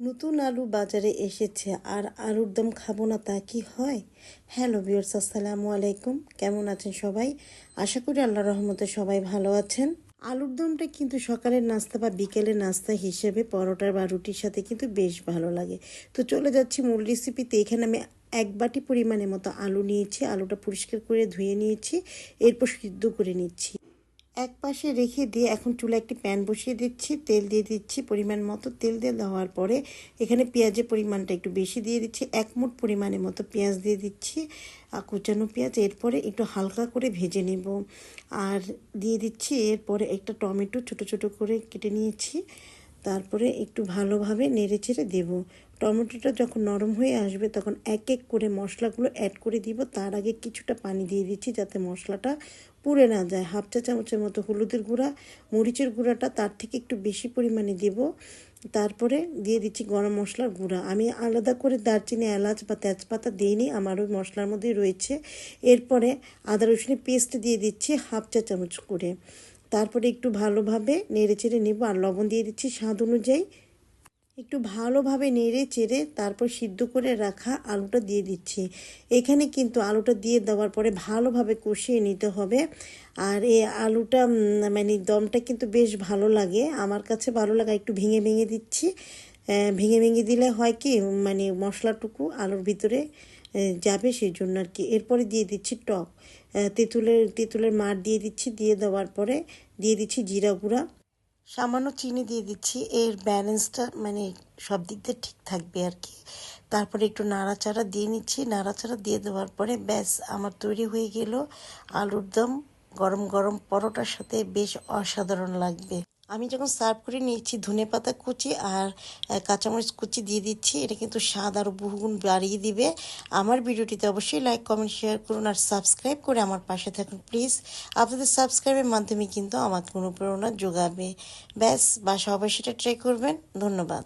নতুন আলু বাজারে এসেছে আর আলুর দম খাবো না তা কি হয়? হ্যালো ভিউয়ার্স, আসসালামু আলাইকুম। কেমন আছেন সবাই? আশা করি আল্লাহর রহমতে সবাই ভালো আছেন। আলুর দমটা কিন্তু সকালের নাস্তা বা বিকেলের নাস্তা হিসেবে পরোটা বা রুটির সাথে কিন্তু বেশ ভালো লাগে। তো চলে যাচ্ছি মূল রেসিপিতে। এখানে আমি 1 বাটি পরিমাণের মতো আলু নিয়েছি। আলুটা পরিষ্কার করে ধুয়ে নিয়েছি, এরপর সিদ্ধ করে নিচ্ছি। এক পাশে রেখে দিয়ে এখন চুলায় একটি প্যান বসিয়ে দিচ্ছি, তেল দিয়ে দিচ্ছি পরিমাণ মতো। তেল দিয়ে দেওয়ার পরে এখানে পেঁয়াজের পরিমাণটা একটু বেশি দিয়ে দিচ্ছি, 1 মুঠ পরিমাণের মতো পেঁয়াজ দিয়ে দিচ্ছি, কুচানো পেঁয়াজ। এরপরে একটু হালকা করে ভেজে নেব আর দিয়ে দিচ্ছি এরপরে একটা টমেটো ছোট ছোট করে কেটে নিয়েছি। তারপরে একটু ভালোভাবে নেড়ে চেড়ে দেবো। টমেটোটা যখন নরম হয়ে আসবে তখন এক এক করে মশলাগুলো অ্যাড করে দিব। তার আগে কিছুটা পানি দিয়ে দিচ্ছি যাতে মশলাটা পুড়ে না যায়। 1/2 চা চামচের মতো হলুদের গুঁড়া, মরিচের গুঁড়াটা তার থেকে একটু বেশি পরিমাণে দেব। তারপরে দিয়ে দিচ্ছি গরম মশলার গুঁড়া। আমি আলাদা করে দারচিনি, এলাচ বা তেজপাতা দিইনি, আমার ওই মশলার মধ্যেই রয়েছে। এরপরে আদা রসুনের পেস্ট দিয়ে দিচ্ছি 1/2 চা চামচ করে। তারপরে একটু ভালোভাবে নেড়ে চেড়ে নেব আর লবণ দিয়ে দিচ্ছি স্বাদ অনুযায়ী। একটু ভালোভাবে নেড়ে চেড়ে তারপর সিদ্ধ করে রাখা আলুটা দিয়ে দিচ্ছি। এখানে কিন্তু আলুটা দিয়ে দেওয়ার পরে ভালোভাবে কষিয়ে নিতে হবে। আর এই আলুটা মানে দমটা কিন্তু বেশ ভালো লাগে, আমার কাছে ভালো লাগে। একটু ভেঙে ভেঙে দিচ্ছি। ভেঙে ভেঙে দিলে হয় কি, মানে মশলাটুকু আলুর ভিতরে যাবে, সেই জন্য আর কি। এরপরে দিয়ে দিচ্ছি টক, তেঁতুলের মাড় দিয়ে দিচ্ছি। দিয়ে দেওয়ার পরে দিয়ে দিচ্ছি জিরা গুঁড়া, সামান্য চিনি দিয়ে দিচ্ছি। এর ব্যালেন্সটা মানে সব দিক দিয়ে ঠিক থাকবে আর কি। তারপরে একটু নাড়াচাড়া দিয়ে নিচ্ছি। নাড়াচাড়া দিয়ে দেওয়ার পরে ব্যাস আমার তৈরি হয়ে গেল আলুর দম। গরম গরম পরোটার সাথে বেশ অসাধারণ লাগবে। আমি যখন সার্ভ করে নিয়েছি ধনেপাতা কুচি আর কাঁচামরিচ কুচি দিয়ে দিচ্ছি। এটা কিন্তু স্বাদ আরও বহুগুণ বাড়িয়ে দিবে। আমার ভিডিওটিতে অবশ্যই লাইক, কমেন্ট, শেয়ার করুন আর সাবস্ক্রাইব করে আমার পাশে থাকুন প্লিজ। আপনাদের সাবস্ক্রাইবের মাধ্যমে কিন্তু আমাকে অনুপ্রেরণা যোগাবে। ব্যাস, বাসা অবশ্যই সেটা ট্রাই করবেন। ধন্যবাদ।